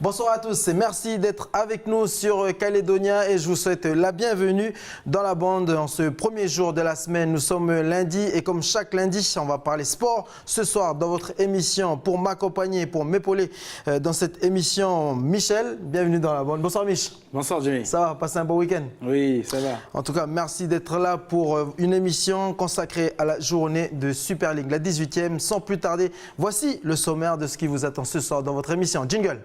Bonsoir à tous et merci d'être avec nous sur Calédonia et je vous souhaite la bienvenue dans la bande en ce premier jour de la semaine. Nous sommes lundi et comme chaque lundi, on va parler sport. Ce soir, dans votre émission, pour m'accompagner, pour m'épauler dans cette émission, Michel, bienvenue dans la bande. Bonsoir Mich. Bonsoir Jimmy. Ça va, passer un bon week-end? Oui, ça va. En tout cas, merci d'être là pour une émission consacrée à la journée de Super League, la 18e. Sans plus tarder, voici le sommaire de ce qui vous attend ce soir dans votre émission. Jingle.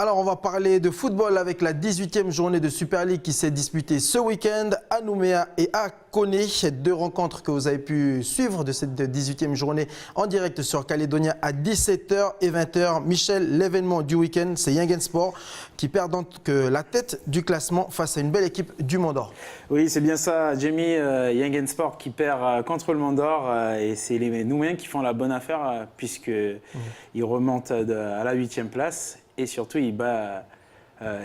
Alors, on va parler de football avec la 18e journée de Super League qui s'est disputée ce week-end à Nouméa et à Koné. Deux rencontres que vous avez pu suivre de cette 18e journée en direct sur Calédonia à 17h et 20h. Michel, l'événement du week-end, c'est Yingen Sport qui perd donc la tête du classement face à une belle équipe du Mont d'Or. Oui, c'est bien ça, Jamie. Yingen Sport qui perd contre le Mont d'Or et c'est les Nouméens qui font la bonne affaire puisqu'ils remontent à la 8e place. Et surtout, il bat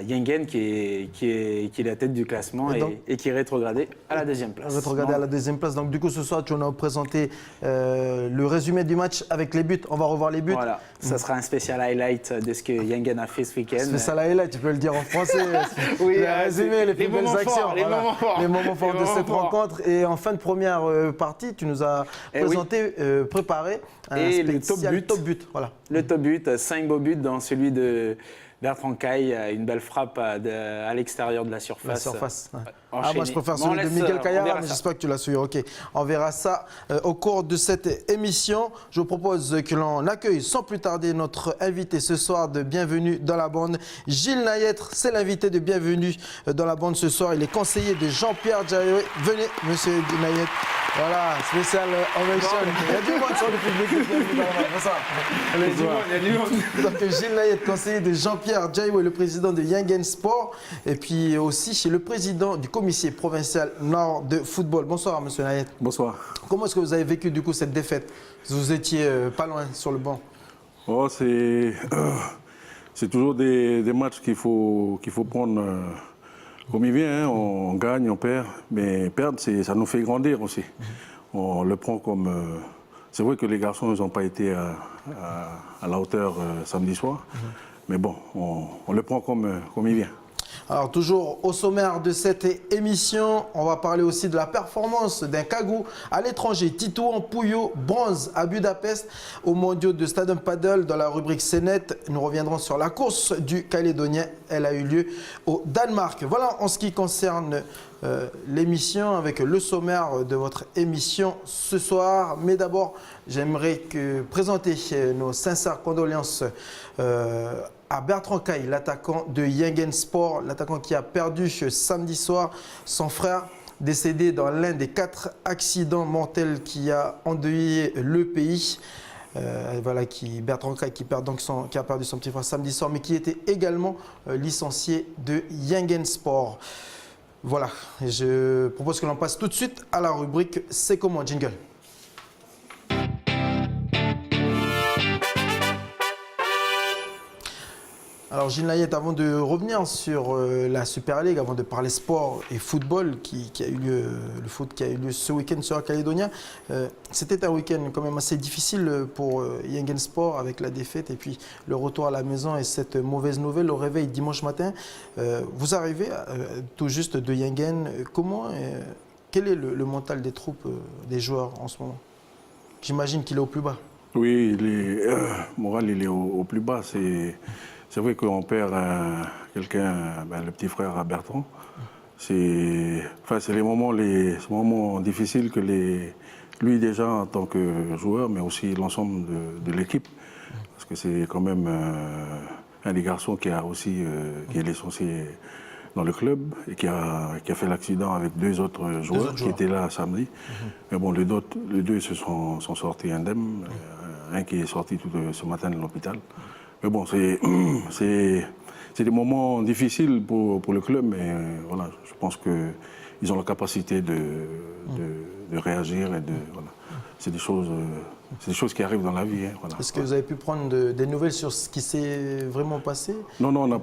Yingen qui est la tête du classement et qui est rétrogradé à la 2e place. Rétrogradé à la 2e place. Donc du coup, ce soir, tu nous as présenté le résumé du match avec les buts. On va revoir les buts. Voilà, ça sera un spécial highlight de ce que Yingen a fait ce week-end. Spécial highlight, tu peux le dire en français. Oui, le résumé, les plus belles actions. Les moments forts de cette rencontre. Et en fin de première partie, tu nous as préparé un spécial top but. Voilà. Le top but, 5 beaux buts dans celui de Bertrand Caille, une belle frappe à l'extérieur de la surface. Moi, je préfère celui de Miguel Kayara, mais j'espère que tu l'as suivi. Ok, on verra ça au cours de cette émission. Je vous propose que l'on accueille sans plus tarder notre invité ce soir de Bienvenue dans la bande. Gilles Nayêtre, c'est l'invité de Bienvenue dans la bande ce soir. Il est conseiller de Jean-Pierre Djaoué. Venez, monsieur Nayêtre. Voilà, spécial ovation. Il y a du monde sur le public. Bienvenue dans la bande. Bonsoir. Il y a du monde. Donc, Gilles Nayêtre, conseiller de Jean-Pierre Djaoué, le président de Yingen Sport. Et puis aussi le président du comité provincial Nord de football. Bonsoir, monsieur Nayet. Bonsoir. Comment est-ce que vous avez vécu du coup cette défaite? Vous étiez pas loin sur le banc. Oh, c'est toujours des matchs qu'il faut prendre comme il vient. Hein. On gagne, on perd. Mais perdre, ça nous fait grandir aussi. On le prend comme... c'est vrai que les garçons n'ont pas été à la hauteur samedi soir. Mais bon, on le prend comme il vient. Alors toujours au sommaire de cette émission, on va parler aussi de la performance d'un Kagou à l'étranger. Titouan Pouillot, bronze à Budapest aux mondiaux de Stadium Paddle dans la rubrique Cénet. Nous reviendrons sur la course du Calédonien. Elle a eu lieu au Danemark. Voilà en ce qui concerne l'émission avec le sommaire de votre émission ce soir. Mais d'abord, j'aimerais présenter nos sincères condoléances à Bertrand Caille, l'attaquant de Yingen Sport, l'attaquant qui a perdu samedi soir son frère, décédé dans l'un des 4 accidents mortels qui a endeuillé le pays. Bertrand Caille qui a perdu son petit frère samedi soir, mais qui était également licencié de Yingen Sport. Voilà, et je propose que l'on passe tout de suite à la rubrique C'est comment, jingle. Alors Gilles Nayet, avant de revenir sur la Super League, avant de parler sport et football qui a eu lieu, le foot qui a eu lieu ce week-end sur la Calédonia, c'était un week-end quand même assez difficile pour Yingen Sport avec la défaite et puis le retour à la maison et cette mauvaise nouvelle au réveil dimanche matin. Vous arrivez tout juste de Yingen. Quel est le mental des troupes, des joueurs en ce moment? J'imagine qu'il est au plus bas. Oui, le moral il est au plus bas. C'est vrai qu'on perd quelqu'un, le petit frère à Bertrand. C'est les moments difficiles que lui déjà en tant que joueur, mais aussi l'ensemble de l'équipe. Parce que c'est quand même un des garçons qui est licencié dans le club et qui a fait l'accident avec 2 autres joueurs qui étaient là samedi. Mais bon, les deux se sont sortis indemnes. Un qui est sorti ce matin de l'hôpital. Mais bon, c'est des moments difficiles pour le club, mais voilà, je pense qu'ils ont la capacité de réagir et voilà. C'est des choses qui arrivent dans la vie. Hein, voilà. Est-ce que vous avez pu prendre des nouvelles sur ce qui s'est vraiment passé? Non, on n'a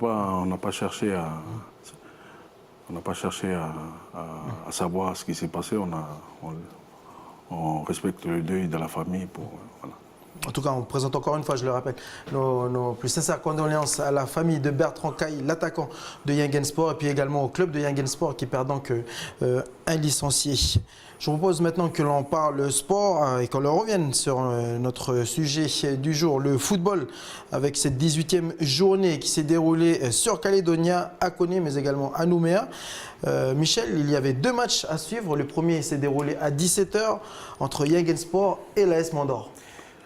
pas cherché à savoir ce qui s'est passé. On on respecte le deuil de la famille. Voilà. En tout cas, on présente encore une fois, je le rappelle, nos plus sincères condoléances à la famille de Bertrand Caille, l'attaquant de Yingen Sport, et puis également au club de Yingen Sport qui perd donc un licencié. Je vous propose maintenant que l'on parle sport et qu'on le revienne sur notre sujet du jour, le football, avec cette 18e journée qui s'est déroulée sur Calédonia, à Koné, mais également à Nouméa. Michel, il y avait 2 matchs à suivre. Le premier s'est déroulé à 17h entre Yingen Sport et l'AS Mandor.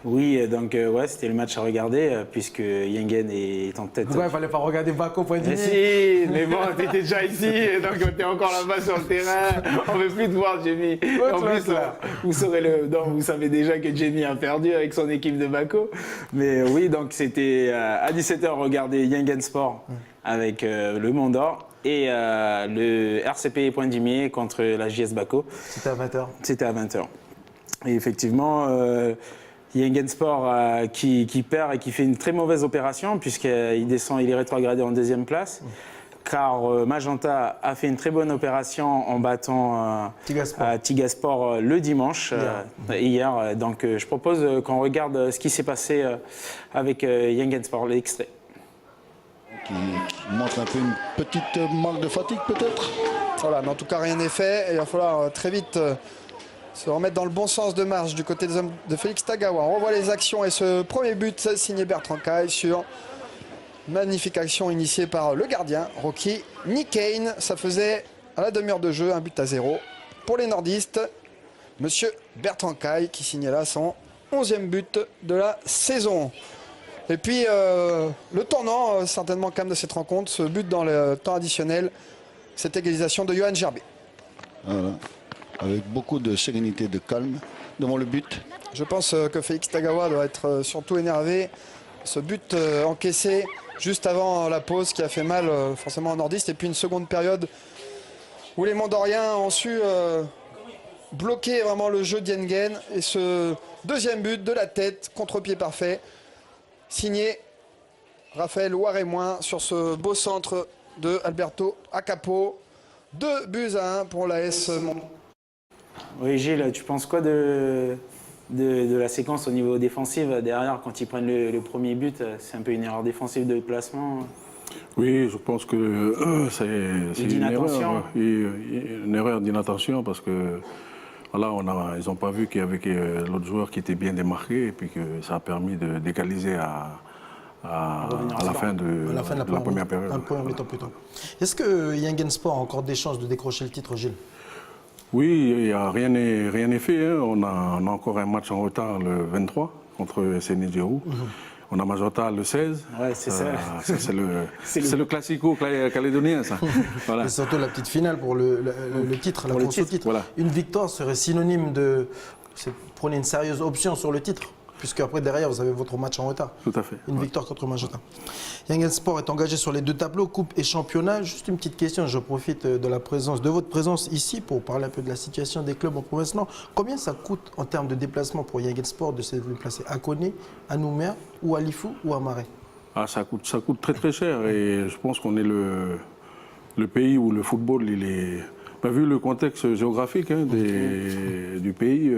Oui, donc ouais, c'était le match à regarder puisque Yingen est en tête. Pourquoi il ne fallait pas regarder Bako point Mais si, mais bon, t'étais déjà ici, donc t'es encore là-bas sur le terrain. On ne veut plus te voir, Jamie. En plus, vous savez déjà que Jamie a perdu avec son équipe de Bako. Mais oui, donc c'était à 17h regarder Yingen Sport avec le Mont d'Or et le RCP Pointe-Dimier contre la JS Bako. C'était à 20h. C'était à 20h. Et effectivement, Yingen Sport qui perd et qui fait une très mauvaise opération puisqu'il descend, il est rétrogradé en 2e place. Car Magenta a fait une très bonne opération en battant Tigasport le dimanche, hier. Donc je propose qu'on regarde ce qui s'est passé avec Yingen Sport, l'extrait. Qui montre un peu une petite marque de fatigue peut-être. Voilà, mais en tout cas rien n'est fait. Il va falloir très vite se remettre dans le bon sens de marche du côté des hommes de Félix Tagawa. On revoit les actions et ce premier but signé Bertrand Caille sur magnifique action initiée par le gardien Rocky Nikane. Ça faisait à la demi-heure de jeu 1-0 pour les nordistes. Monsieur Bertrand Caille qui signait là son 11e but de la saison. Et puis le tournant certainement quand même de cette rencontre, ce but dans le temps additionnel, cette égalisation de Johan Gerbet. Voilà. Avec beaucoup de sérénité, de calme devant le but. Je pense que Félix Tagawa doit être surtout énervé. Ce but encaissé juste avant la pause qui a fait mal forcément aux nordistes. Et puis une seconde période où les Mandoriens ont su bloquer vraiment le jeu d'Yengen. Et ce 2e but de la tête, contre-pied parfait, signé Raphaël Ouarémoin sur ce beau centre de Alberto Acapo. 2-1 pour l'AS Mandor. Oui, Gilles, tu penses quoi de la séquence au niveau défensif derrière quand ils prennent le premier but? C'est un peu une erreur défensive de placement. Oui, je pense que c'est une erreur d'inattention parce que voilà, ils n'ont pas vu qu'il y avait l'autre joueur qui était bien démarqué et puis que ça a permis de d'égaliser à la fin de la première période. Est-ce que Yingen Sport a encore des chances de décrocher le titre, Gilles? Oui, rien n'est fait. Hein. On a encore un match en retard le 23 contre SNJ-Djérou. On a Magenta le 16. Ouais, c'est ça. C'est le classico calédonien, ça. Voilà. Et surtout la petite finale pour le titre, la course au titre. Voilà. Une victoire serait synonyme de prenez une sérieuse option sur le titre. Puisque après derrière vous avez votre match en retard. Tout à fait. Une victoire contre Magenta. Yingen Sport est engagé sur les 2 tableaux, coupe et championnat. Juste une petite question, je profite de votre présence ici pour parler un peu de la situation des clubs en province Nord. Combien ça coûte en termes de déplacement pour Yingen Sport de se déplacer à Koné, à Nouméa ou à Lifou ou à Marais? Ça coûte très très cher et je pense qu'on est le pays où le football il est. Vu le contexte géographique du pays.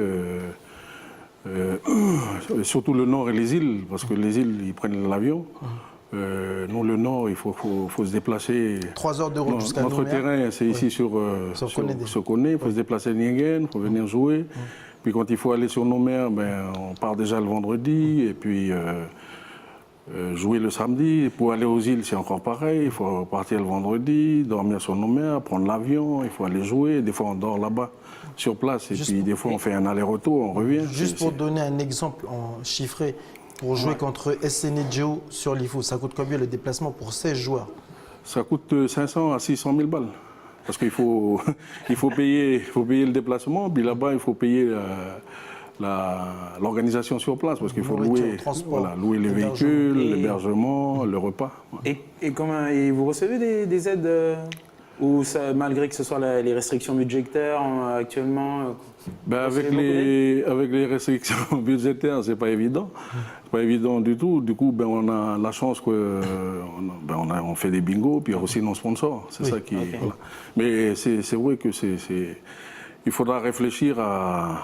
Surtout le nord et les îles, parce que les îles, ils prennent l'avion. Nous, le nord, il faut se déplacer. 3 heures de route jusqu'à Nouméa. Notre terrain, c'est ici sur Koné. Il faut se déplacer à Yingen, il faut venir jouer. Puis quand il faut aller sur Nouméa, on part déjà le vendredi. Et puis jouer le samedi. Pour aller aux îles, c'est encore pareil. Il faut partir le vendredi, dormir sur Nouméa, prendre l'avion, il faut aller jouer. Des fois, on dort là-bas sur place et puis des fois on fait un aller-retour, on revient. Juste pour donner un exemple en chiffré, pour jouer contre SNJ-Djérou sur Lifou, ça coûte combien le déplacement pour 16 joueurs? Ça coûte 500 à 600 000 balles. Parce qu'il faut, payer le déplacement, puis là-bas il faut payer l'organisation sur place, parce qu'il faut louer les véhicules, l'hébergement, le repas. Et vous recevez des aides ou ça, malgré que ce soit les restrictions budgétaires actuellement? Avec les restrictions budgétaires, c'est pas évident. Pas évident du tout. Du coup, on a la chance qu'on fait des bingos, puis aussi nos sponsors. C'est ça qui. Okay. Voilà. Mais c'est vrai que il faudra réfléchir À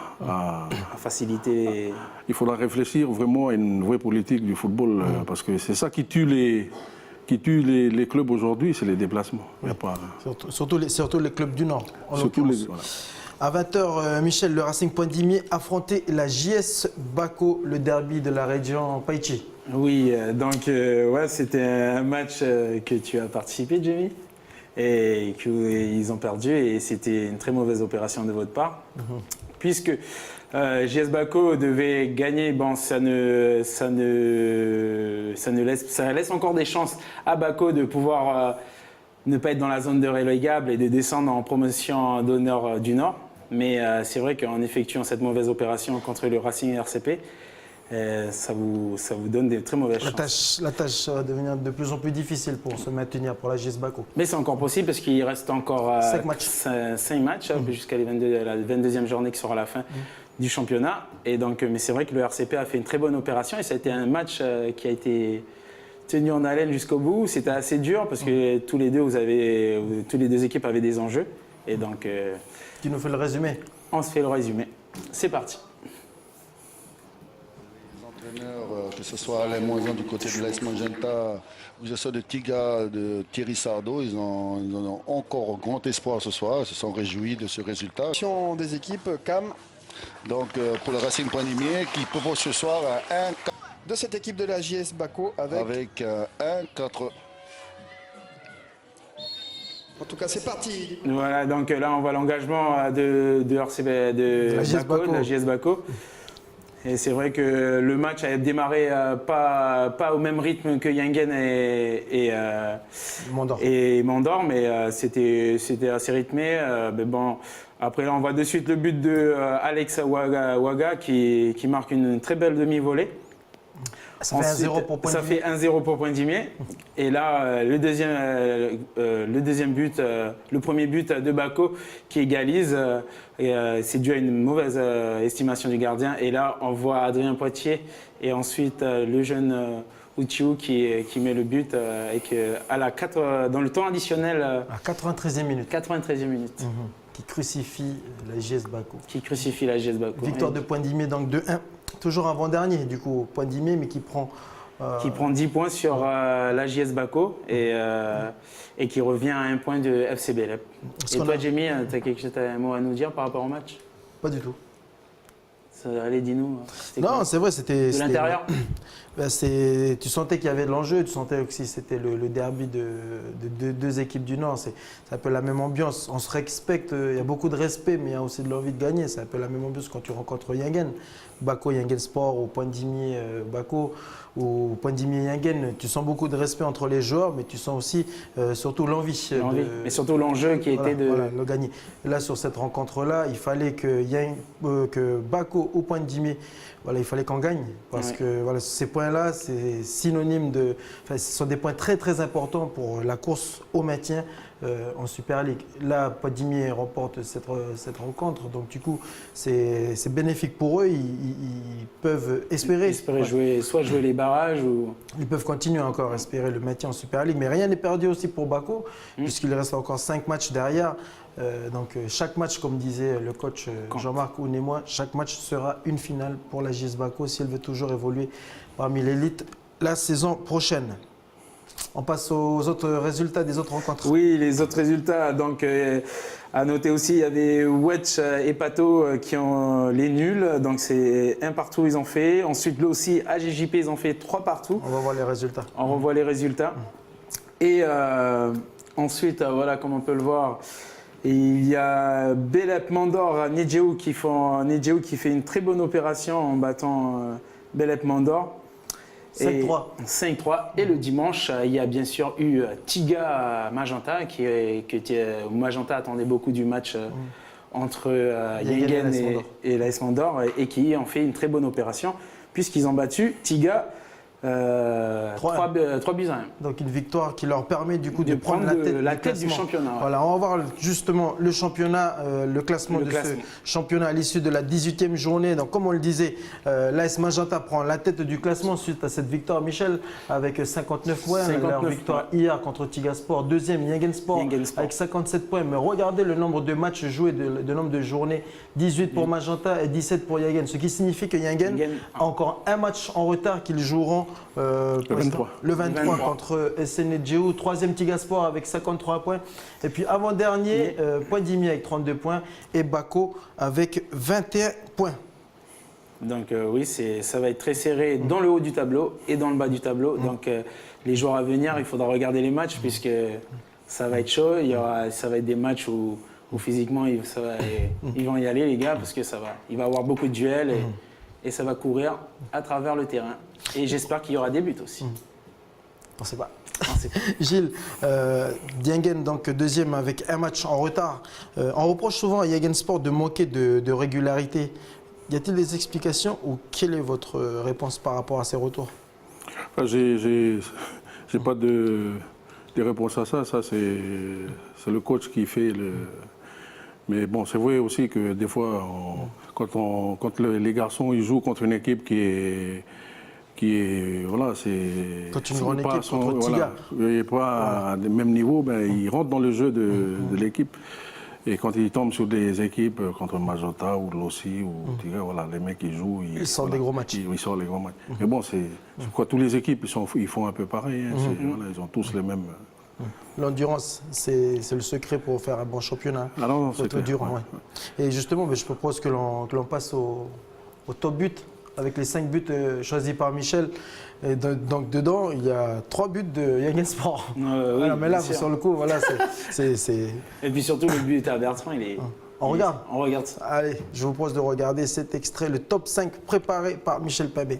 faciliter il faudra réfléchir vraiment à une vraie politique du football, parce que c'est ça qui tue les clubs aujourd'hui, c'est les déplacements. Il y a pas, Surtout les clubs du Nord. En surtout l'occurrence. voilà. À 20h, Michel, le Racing Point-Dimier affrontait la JS Bako, le derby de la région Paichi. Oui, donc ouais, c'était un match que tu as participé, Jamie, et qu'ils ont perdu, et c'était une très mauvaise opération de votre part, puisque JS Bako devait gagner. Bon, ça laisse encore des chances à Bako de pouvoir ne pas être dans la zone de relégable et de descendre en promotion d'honneur du Nord. Mais c'est vrai qu'en effectuant cette mauvaise opération contre le Racing RCP, ça vous donne des très mauvaises chances. La tâche va devenir de plus en plus difficile pour se maintenir pour la JS Bako. Mais c'est encore possible parce qu'il reste encore 5 matchs, jusqu'à la 22e journée qui sera la fin du championnat. Et donc, mais c'est vrai que le RCP a fait une très bonne opération et ça a été un match qui a été tenu en haleine jusqu'au bout. C'était assez dur parce que tous les deux équipes avaient des enjeux. Et donc, Tu nous fais le résumé? on se fait le résumé. C'est parti. Que ce soit Alain Moison du côté de l'AS Magenta ou que ce soit de Tiga, de Thierry Sardo, ils ont encore grand espoir ce soir. Ils se sont réjouis de ce résultat. Des équipes, Cam, Donc pour le Racing Point-Dimier qui propose ce soir un 1 de cette équipe de la JS Bako avec... un 4. En tout cas, c'est parti. Voilà, donc là, on voit l'engagement de RCP, de La JS Bako. de la JS Bako. Et c'est vrai que le match a démarré pas au même rythme que Yengen et Mandor, mais c'était assez rythmé. Mais bon, après, là, on voit de suite le but de Alex Waga qui marque une très belle demi-volée. Ça fait 1-0 pour Point-Dimier. Ça fait 1-0 pour Point-Dimier. Et là, le deuxième but, le premier but de Bako qui égalise, c'est dû à une mauvaise estimation du gardien. Et là, on voit Adrien Poitier et ensuite le jeune Uchiu qui met le but et que, dans le temps additionnel. À 93e minute. 93e minute. Qui crucifie la JS Bako. Qui crucifie la JS Bako. Victoire de Point-Dimier, donc 2-1. Toujours avant-dernier, du coup, Point-Dimier, mais qui prend... Qui prend 10 points sur la JS Bako et qui revient à 1 point de FC Belep. Et toi, Jamie, tu as un mot à nous dire par rapport au match? Pas du tout. Allez, dis-nous. Non, c'est vrai, c'était... De l'intérieur? Tu sentais qu'il y avait de l'enjeu, tu sentais aussi que c'était le derby de deux équipes du Nord. C'est un peu la même ambiance. On se respecte, il y a beaucoup de respect, mais il y a aussi de l'envie de gagner. C'est un peu la même ambiance quand tu rencontres Yengen. Bako, Yengen Sport, ou Point-Dimier, Bako, ou Point-Dimier, Yengen. Tu sens beaucoup de respect entre les joueurs, mais tu sens aussi surtout l'envie. Mais surtout l'enjeu qui était de gagner. Là, sur cette rencontre-là, il fallait que Bako ou Point-Dimier, il fallait qu'on gagne. Parce que ces points-là, c'est synonyme de... ce sont des points très très importants pour la course au maintien en Super League. Là, Point-Dimier remporte cette rencontre. Donc du coup, c'est bénéfique pour eux. Ils peuvent espérer jouer les barrages ou... Ils peuvent continuer encore à espérer le maintien en Super League. Mais rien n'est perdu aussi pour Bako, puisqu'il reste encore 5 matchs derrière. Donc chaque match, comme disait le coach Jean-Marc Ounémois, chaque match sera une finale pour la JS Bako si elle veut toujours évoluer parmi l'élite la saison prochaine. On passe aux autres résultats des autres rencontres. Oui, les autres résultats. Donc, à noter aussi, il y avait Wedge et Pato qui ont les nuls. Donc, c'est 1 partout, ils ont fait. Ensuite, là aussi, AGJP, ils ont fait 3 partout. On va voir les résultats. On revoit les résultats. Et ensuite, voilà, comme on peut le voir, il y a Belep Mandor, Nidjéou qui fait une très bonne opération en battant Belep Mandor. 5-3. 5-3. Et le dimanche, il y a bien sûr eu Tiga Magenta, Magenta attendait beaucoup du match entre Yengen et l'AS Mandor, et qui ont fait une très bonne opération, puisqu'ils ont battu Tiga 3 buts à 1. Donc une victoire qui leur permet du coup de prendre la tête du du championnat. Ouais. Voilà, on va voir justement le championnat, le classement de ce championnat à l'issue de la 18e journée. Donc comme on le disait, l'AS Magenta prend la tête du classement suite à cette victoire, Michel, avec 59 points. Leur victoire hier contre Tigasport. Deuxième, Yangensport avec 57 points. Mais regardez le nombre de matchs joués, le nombre de journées. 18 pour Magenta et 17 pour Yangen. Ce qui signifie que Yangen a encore un match en retard qu'ils joueront le 23 contre SNEGU. Troisième Tigasport avec 53 points. Et puis avant-dernier, Point Dimi avec 32 points et Bako avec 21 points. Donc oui, ça va être très serré dans le haut du tableau et dans le bas du tableau. Donc les jours à venir, il faudra regarder les matchs puisque ça va être chaud. Ça va être des matchs où physiquement ils vont y aller les gars parce que il va y avoir beaucoup de duels et ça va courir à travers le terrain. Et j'espère qu'il y aura des buts aussi. On ne sait pas. Gilles, Diengen donc deuxième avec un match en retard. On reproche souvent à Yangensport de manquer de régularité. Y a-t-il des explications ou quelle est votre réponse par rapport à ces retours? J'ai pas de réponse à ça. Ça c'est le coach qui fait le. Mais bon, c'est vrai aussi que des fois, quand les garçons ils jouent contre une équipe qui est voilà, c'est. Quand une grande équipe contre Tiga. Il n'est pas à même niveau, ben, ils rentrent dans le jeu de l'équipe. Et quand ils tombent sur des équipes contre Magenta ou Lossi ou Tiga, voilà, les mecs ils jouent. Ils sortent des gros matchs. Ils sortent les gros matchs. Mais bon, je crois que toutes les équipes ils font un peu pareil. Hein, voilà, ils ont tous les mêmes. L'endurance, c'est le secret pour faire un bon championnat. Ah non, c'est dur. Ouais. Et justement, je propose que l'on passe au top but avec les 5 buts choisis par Michel. Et donc dedans, il y a 3 buts de Yangensport. Oui, mais là, sur le coup, voilà, c'est. Et puis surtout, le but à Bertrand, il est. On regarde. On regarde ça. Allez, je vous propose de regarder cet extrait, le top 5 préparé par Michel Pabé.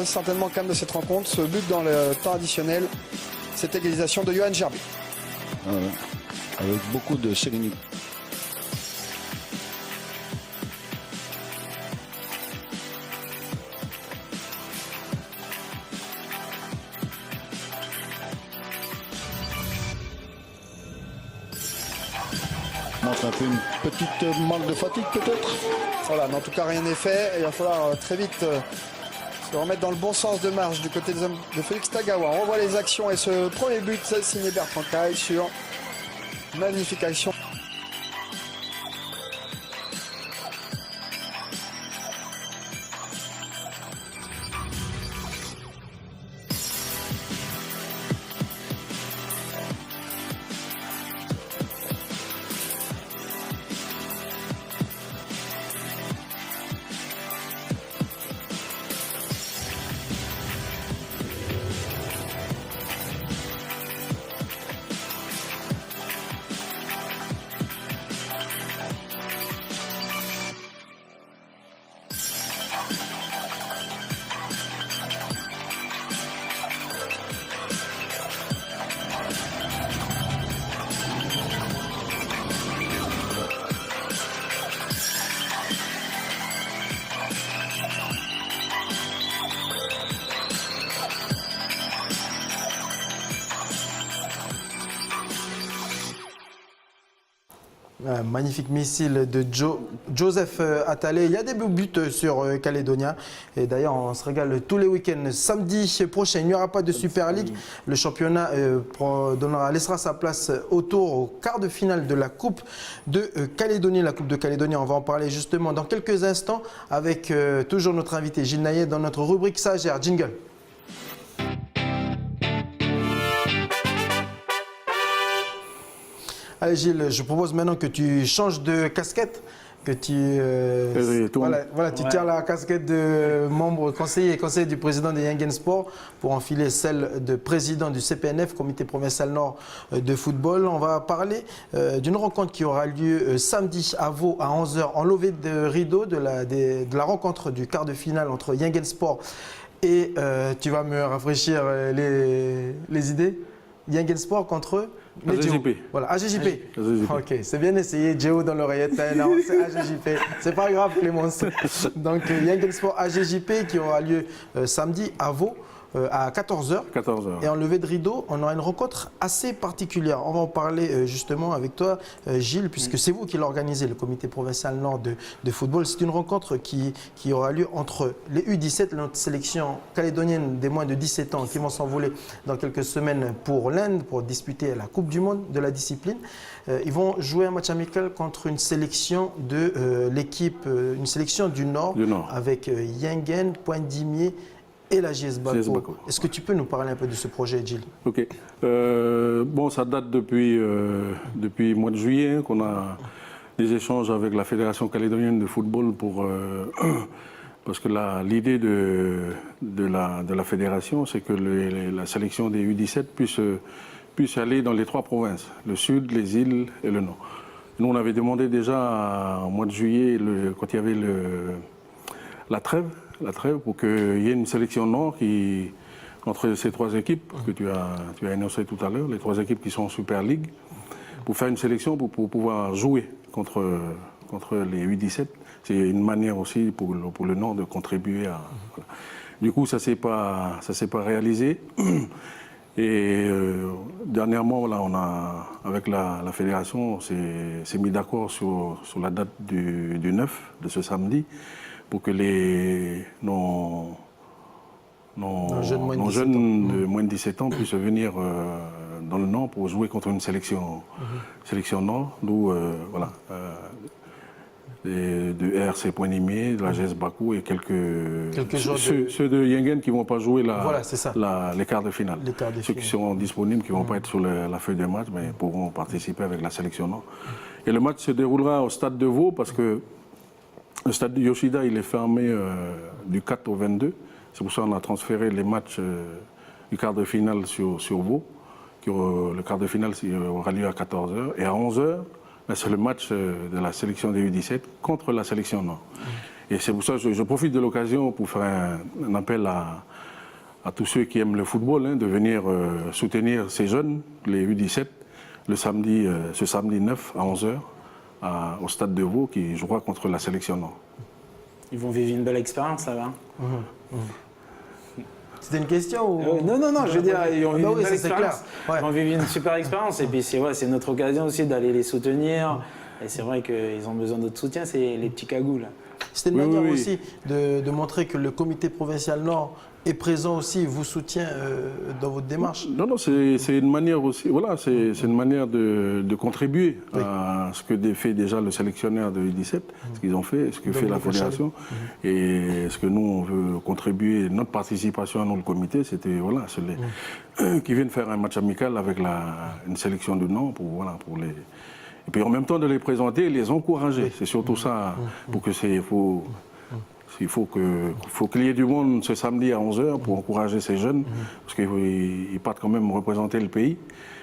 Certainement calme de cette rencontre, ce but dans le temps additionnel, cette égalisation de Johan Gerbi. Avec beaucoup de sérénité. Ça a fait une petite manque de fatigue peut-être. Voilà, mais en tout cas rien n'est fait. Il va falloir très vite se remettre dans le bon sens de marche du côté des hommes de Félix Tagawa. On revoit les actions et ce premier but signé Bertrand Caille sur magnifique action. Un magnifique missile de Joseph Attalé. Il y a des beaux buts sur Calédonia. Et d'ailleurs, on se régale tous les week-ends. Samedi prochain, il n'y aura pas de Super League. Le championnat laissera sa place au quart de finale de la Coupe de Calédonie. La Coupe de Calédonie, on va en parler justement dans quelques instants avec toujours notre invité Gilles Naillet dans notre rubrique Sagère. Jingle. Allez Gilles, je propose maintenant que tu changes de casquette, que tu, tu tiens la casquette de membre conseiller du président de Yangensport pour enfiler celle de président du CPNF, Comité Provincial Nord de football. On va parler d'une rencontre qui aura lieu samedi à Vaud à 11h en levée de rideau de la rencontre du quart de finale entre Yangensport et tu vas me rafraîchir les idées. Yangensport contre AGJP. Voilà, AGJP. AGJP. Ok, c'est bien essayé, Géo dans l'oreillette. Non, c'est AGJP. C'est pas grave, Clémence. Donc, Yangen Sport AGJP qui aura lieu samedi à Vaud. À 14h. 14h. Et en levée de rideau, on aura une rencontre assez particulière. On va en parler justement avec toi, Gilles, puisque c'est vous qui l'organisez, le comité provincial nord de football. C'est une rencontre qui aura lieu entre les U17, notre sélection calédonienne des moins de 17 ans, qui vont s'envoler dans quelques semaines pour l'Inde, pour disputer la Coupe du Monde de la discipline. Ils vont jouer un match amical contre une sélection de l'équipe, une sélection du Nord. Avec Yengen, Pointe-Dimier et la JS Baco. Est-ce que tu peux nous parler un peu de ce projet, Gilles? Ok. Bon, ça date depuis le mois de juillet qu'on a des échanges avec la Fédération calédonienne de football parce que l'idée de la fédération, c'est que la sélection des U17 puisse aller dans les 3 provinces, le Sud, les îles et le Nord. Nous, on avait demandé déjà au mois de juillet, quand il y avait la trêve pour qu'il y ait une sélection Nord entre ces 3 équipes que tu as énoncé tout à l'heure, les 3 équipes qui sont en Super League, pour faire une sélection pour pouvoir jouer contre les U17. C'est une manière aussi pour le Nord de contribuer à... Voilà. Du coup, ça s'est pas réalisé. Et dernièrement, là, on a, avec la fédération, on s'est mis d'accord sur la date du 9 de ce samedi, pour que nos jeunes de moins de 17 ans puissent venir dans le Nord pour jouer contre une sélection Nord, d'où voilà, de RC Pointe-Dimier, de la JS Baco et quelques joueurs ceux de Yengen qui ne vont pas jouer les quarts de finale. Ceux qui seront disponibles, qui ne vont pas être sur la feuille de match, mais pourront participer avec la sélection Nord. Et le match se déroulera au stade de Vaud parce que le stade de Yoshida, il est fermé du 4 au 22. C'est pour ça qu'on a transféré les matchs du quart de finale sur Vaud. Le quart de finale aura lieu à 14h. Et à 11h, c'est le match de la sélection des U17 contre la sélection Nord. Et c'est pour ça que je profite de l'occasion pour faire un appel à tous ceux qui aiment le football, de venir soutenir ces jeunes, les U17, ce samedi 9 à 11h. Au stade de Vaud qui jouera contre la sélection Nord. Ils vont vivre une belle expérience là-bas. C'était une question ou... Non, je veux dire, ils vont vivre une belle expérience. Ouais. Ils vont vivre une super expérience. Et puis c'est notre occasion aussi d'aller les soutenir. Et c'est vrai qu'ils ont besoin de notre soutien, c'est les petits cagous là. C'était une manière aussi de montrer que le comité provincial Nord est présent aussi, vous soutient dans votre démarche. Non, c'est une manière aussi, voilà, c'est une manière de contribuer à ce que fait déjà le sélectionneur de U17, ce qu'ils ont fait, ce que fait la fédération, et ce que nous on veut contribuer, notre participation dans le comité, c'était voilà, qui viennent faire un match amical avec une sélection de Nord pour les. Et puis en même temps de les présenter et les encourager. C'est surtout ça, il faut qu'il y ait du monde ce samedi à 11h pour encourager ces jeunes, parce qu'ils partent quand même représenter le pays.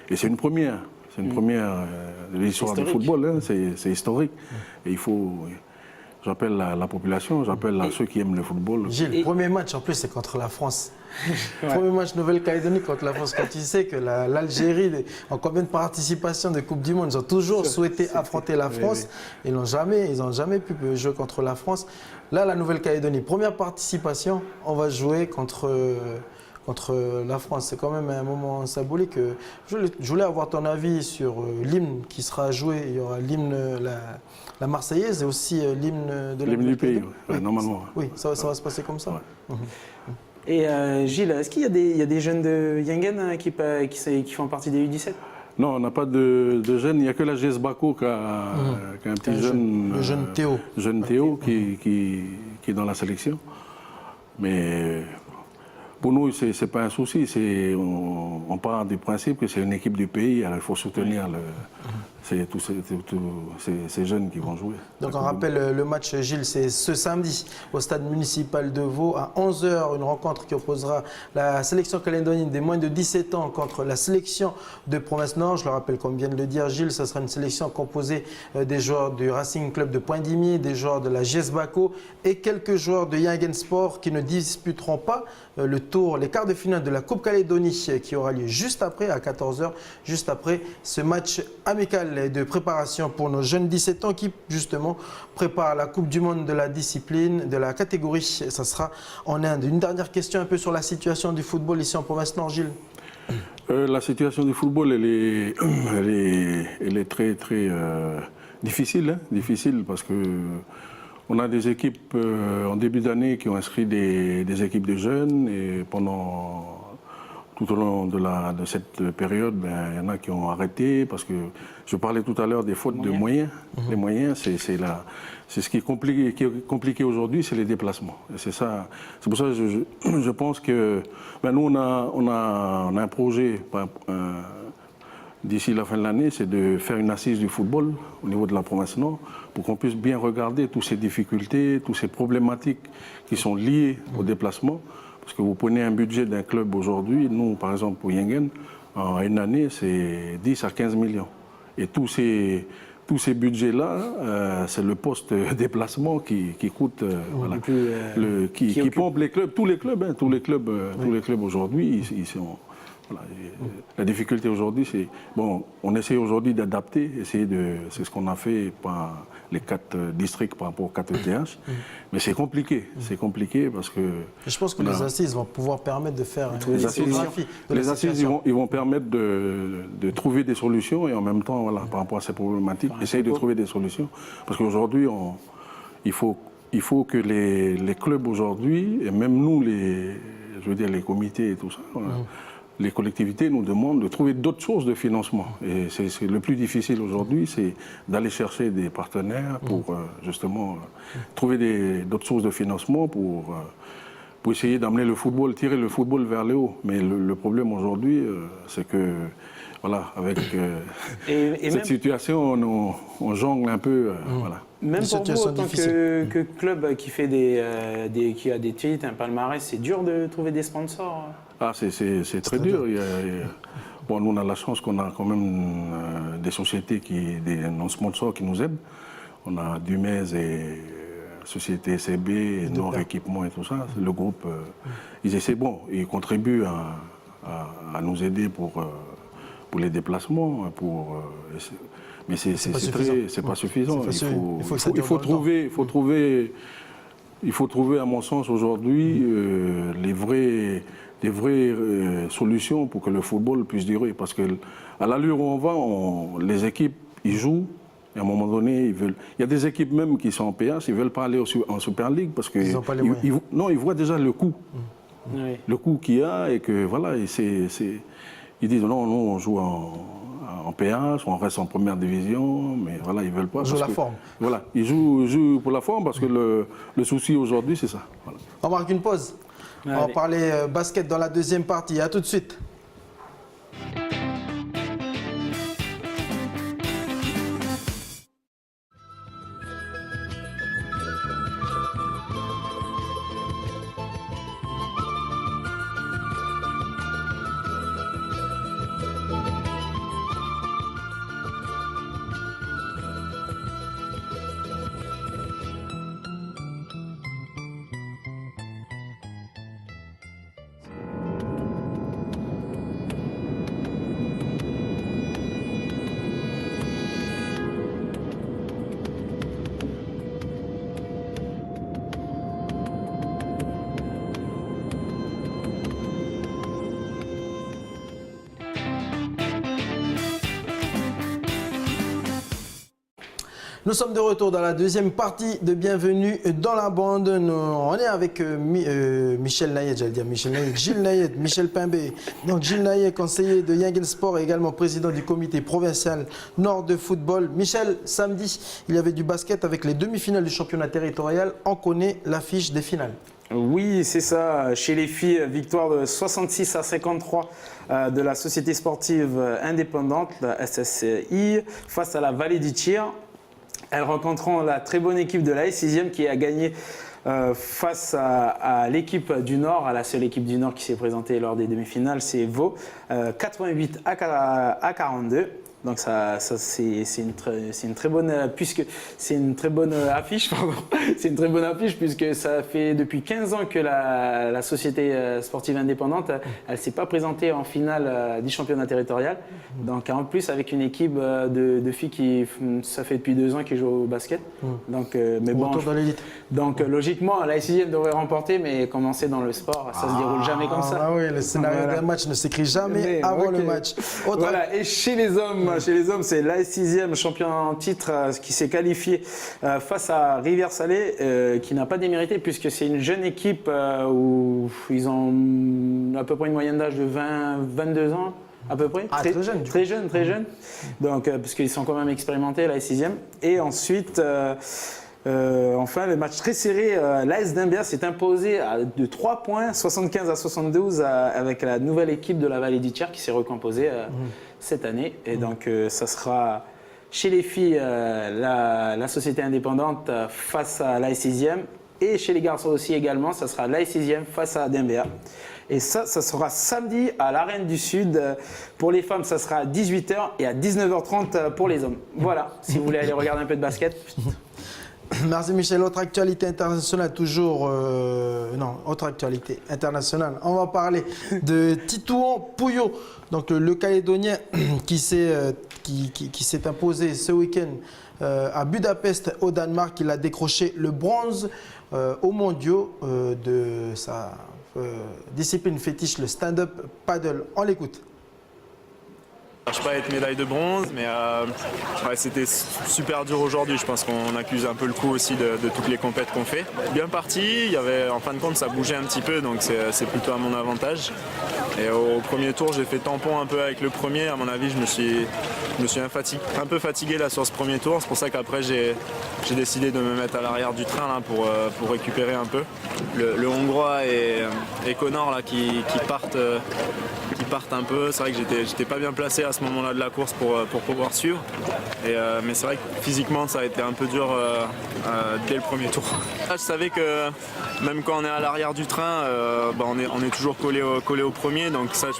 Et c'est une première. C'est une première de l'histoire du football, c'est historique. Et j'appelle la population, j'appelle à ceux qui aiment le football. Gilles, le premier match en plus c'est contre la France. Premier match Nouvelle-Calédonie contre la France. Quand tu sais que l'Algérie, en combien de participations de Coupe du Monde, ils ont toujours souhaité affronter la France. Ils n'ont jamais pu jouer contre la France. Là, la Nouvelle-Calédonie, première participation, on va jouer contre la France. C'est quand même un moment symbolique. Je voulais avoir ton avis sur l'hymne qui sera joué. Il y aura l'hymne, la Marseillaise et aussi l'hymne de la L'hymne du pays, normalement. Oui, ça va se passer comme ça. Ouais. Et Gilles, est-ce qu'il y a des jeunes de Yengen qui font partie des U17? Non, on n'a pas de jeunes. Il n'y a que la JS Baco qui a un petit jeune. Le jeune Théo. Jeune Théo qui est dans la sélection. Mais pour nous, ce n'est pas un souci. On part du principe que c'est une équipe du pays. Alors il faut soutenir c'est tous ces jeunes qui vont jouer. Donc on rappelle le match, Gilles, c'est ce samedi au stade municipal de Vaud à 11 h, une rencontre qui opposera la sélection calédonienne des moins de 17 ans contre la sélection de Province Nord. Je le rappelle, comme vient de le dire Gilles, ce sera une sélection composée des joueurs du Racing Club de Pointe-Dimier, des joueurs de la GS Baco et quelques joueurs de Yingen Sport qui ne disputeront pas les quarts de finale de la Coupe Calédonie qui aura lieu juste après, à 14 h, juste après ce match amical de préparation pour nos jeunes 17 ans qui justement préparent la Coupe du Monde de la discipline, de la catégorie. Ça sera en Inde. Une dernière question un peu sur la situation du football ici en province Nord, Gilles. La situation du football, elle est très difficile, hein, difficile parce que on a des équipes en début d'année qui ont inscrit des équipes de jeunes et tout au long de cette période, il y en a qui ont arrêté parce que je parlais tout à l'heure des fautes de moyens. Les moyens, c'est ce qui est compliqué aujourd'hui, c'est les déplacements. C'est ça. C'est pour ça que je pense que nous on a un projet. D'ici la fin de l'année, c'est de faire une assise du football au niveau de la province Nord pour qu'on puisse bien regarder toutes ces difficultés, toutes ces problématiques qui sont liées au déplacement. Parce que vous prenez un budget d'un club aujourd'hui, nous par exemple pour Yingen, en une année c'est 10 à 15 millions. Et tous ces budgets-là, c'est le poste déplacement qui coûte, qui pompe les clubs, tous les clubs aujourd'hui, ils sont... Voilà. La difficulté aujourd'hui, c'est on essaie aujourd'hui d'adapter, c'est ce qu'on a fait par les 4 districts par rapport aux 4 ETH, mais c'est compliqué parce que. Je pense que les assises vont pouvoir permettre de faire les assises, ils vont permettre de trouver des solutions et en même temps, par rapport à ces problématiques, essayer de trouver des solutions, parce qu'aujourd'hui, il faut que les clubs aujourd'hui et même nous les comités et tout ça. Les collectivités nous demandent de trouver d'autres sources de financement. Et c'est le plus difficile aujourd'hui, c'est d'aller chercher des partenaires pour justement trouver d'autres sources de financement pour essayer d'amener le football, tirer le football vers le haut. Mais le problème aujourd'hui, c'est que, avec cette situation, on jongle un peu. Voilà. Même pour vous, en tant que club qui fait qui a des titres, un palmarès, c'est dur de trouver des sponsors. Ah, c'est très dur. Nous, on a la chance qu'on a quand même des sociétés, nos sponsors qui nous aident. On a Dumez et Société SCB, et Nord Équipement et tout ça. Le groupe, ils essaient, ils contribuent à nous aider pour les déplacements, mais c'est pas suffisant. Il faut trouver, à mon sens, aujourd'hui, des vraies solutions pour que le football puisse durer. Parce qu'à l'allure où on va, les équipes, ils jouent. Et à un moment donné, il y a des équipes même qui sont en PH, ils ne veulent pas aller en Super League parce qu'ils ils voient déjà le coût. Le coût qu'il y a et que voilà, ils disent non, nous on joue en PH, on reste en première division, mais voilà, ils ne veulent pas. Ils jouent la forme. Voilà, ils jouent pour la forme parce que le souci aujourd'hui, c'est ça. Voilà. On marque une pause. On va parler basket dans la deuxième partie. À tout de suite. Nous sommes de retour dans la deuxième partie de Bienvenue dans la bande. On est avec Michel Nayet, j'allais dire Michel Nayet, Gilles Nayet, Michel Pimbé. Donc Gilles Nayet, conseiller de Yangen Sport et également président du comité provincial Nord de football. Michel, samedi, il y avait du basket avec les demi-finales du championnat territorial. On connaît l'affiche des finales. Oui, c'est ça. Chez les filles, victoire de 66 à 53 de la société sportive indépendante, la SSI, face à la Vallée du Tir. Elles rencontreront la très bonne équipe de la S6e qui a gagné face à l'équipe du Nord, à la seule équipe du Nord qui s'est présentée lors des demi-finales, c'est Vaud, 88 à 42. Donc c'est une très bonne puisque c'est une très bonne affiche, pardon. C'est une très bonne affiche puisque ça fait depuis 15 ans que la société sportive indépendante, elle s'est pas présentée en finale du championnat territorial. Donc en plus avec une équipe de filles qui ça fait depuis 2 ans qu'ils jouent au basket. Donc mais bon, retour dans l'élite. Donc logiquement la S6e devrait remporter, mais comme on sait dans le sport, ça se déroule jamais comme ça. Ah oui, le scénario d'un match ne s'écrit jamais avant le match. Voilà, et chez les hommes, c'est la S6e champion en titre qui s'est qualifié face à Rivière-Salée, qui n'a pas démérité puisque c'est une jeune équipe où ils ont à peu près une moyenne d'âge de 22 ans. À peu près. Ah, très jeune. Très jeune. Donc, parce qu'ils sont quand même expérimentés, la S6e. Et ensuite, enfin, le match très serré, l'AS d'Imbert s'est imposé de 3 points, 75 à 72, avec la nouvelle équipe de la Vallée du Tir qui s'est recomposée cette année. Et donc, ça sera chez les filles la société indépendante face à l'AS 6e. Et chez les garçons aussi également, ça sera l'AS 6e face à Dimbéa. Et ça sera samedi à l'Arène du Sud. Pour les femmes, ça sera à 18h et à 19h30 pour les hommes. Voilà, si vous voulez aller regarder un peu de basket. Merci Michel. Autre actualité internationale, toujours. Non, autre actualité internationale. On va parler de Titouan Pouyo, donc le Calédonien qui s'est imposé ce week-end à Budapest, au Danemark. Il a décroché le bronze aux mondiaux de sa discipline fétiche, le stand-up paddle. On l'écoute. Je ne vais pas être médaille de bronze, mais ouais, c'était super dur aujourd'hui. Je pense qu'on accuse un peu le coup aussi de toutes les compètes qu'on fait. Bien parti, il y avait, en fin de compte ça bougeait un petit peu, donc c'est plutôt à mon avantage. Et au premier tour, j'ai fait tampon un peu avec le premier. À mon avis, je me suis un peu fatigué là sur ce premier tour. C'est pour ça qu'après j'ai décidé de me mettre à l'arrière du train là, pour récupérer un peu. Le Hongrois et Connor là, qui partent un peu. C'est vrai que j'étais pas bien placé à ce moment-là de la course pour pouvoir suivre. Mais c'est vrai que physiquement ça a été un peu dur dès le premier tour. Là, je savais que même quand on est à l'arrière du train, on est toujours collé au premier. Donc ça, je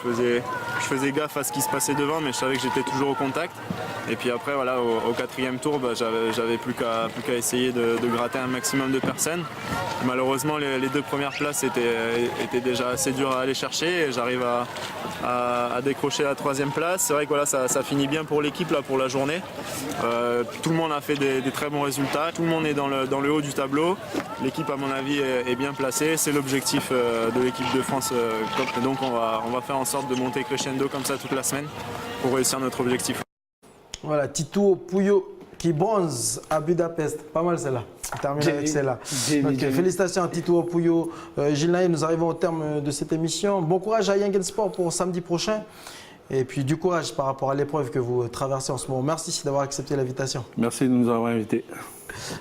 faisais gaffe à ce qui se passait devant, mais je savais que j'étais toujours au contact. Et puis après, voilà, au 4e tour, j'avais plus qu'à essayer de gratter un maximum de personnes. Malheureusement, les 2 premières places étaient déjà assez dures à aller chercher. Et j'arrive à décrocher la 3e place. C'est vrai que voilà, ça finit bien pour l'équipe là, pour la journée. Tout le monde a fait des très bons résultats. Tout le monde est dans le haut du tableau. L'équipe, à mon avis, est bien placée. C'est l'objectif de l'équipe de France. Et donc, on va faire en sorte de monter crescendo comme ça toute la semaine pour réussir notre objectif. Voilà, Titouan Pouyo qui bronze à Budapest. Pas mal celle-là. On termine avec celle-là. Félicitations à Titouan Pouyo. Gilles Nayet, nous arrivons au terme de cette émission. Bon courage à Yangen Sport pour samedi prochain. Et puis du courage par rapport à l'épreuve que vous traversez en ce moment. Merci d'avoir accepté l'invitation. Merci de nous avoir invités.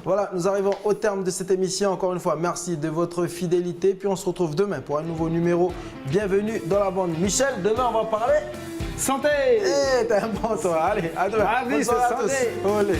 Voilà, nous arrivons au terme de cette émission. Encore une fois, merci de votre fidélité. Puis on se retrouve demain pour un nouveau numéro. Bienvenue dans la bande. Michel, demain on va parler santé. T'es un bon toi. Allez, à demain. Ah oui, bonne soirée à santé. tous. Olé.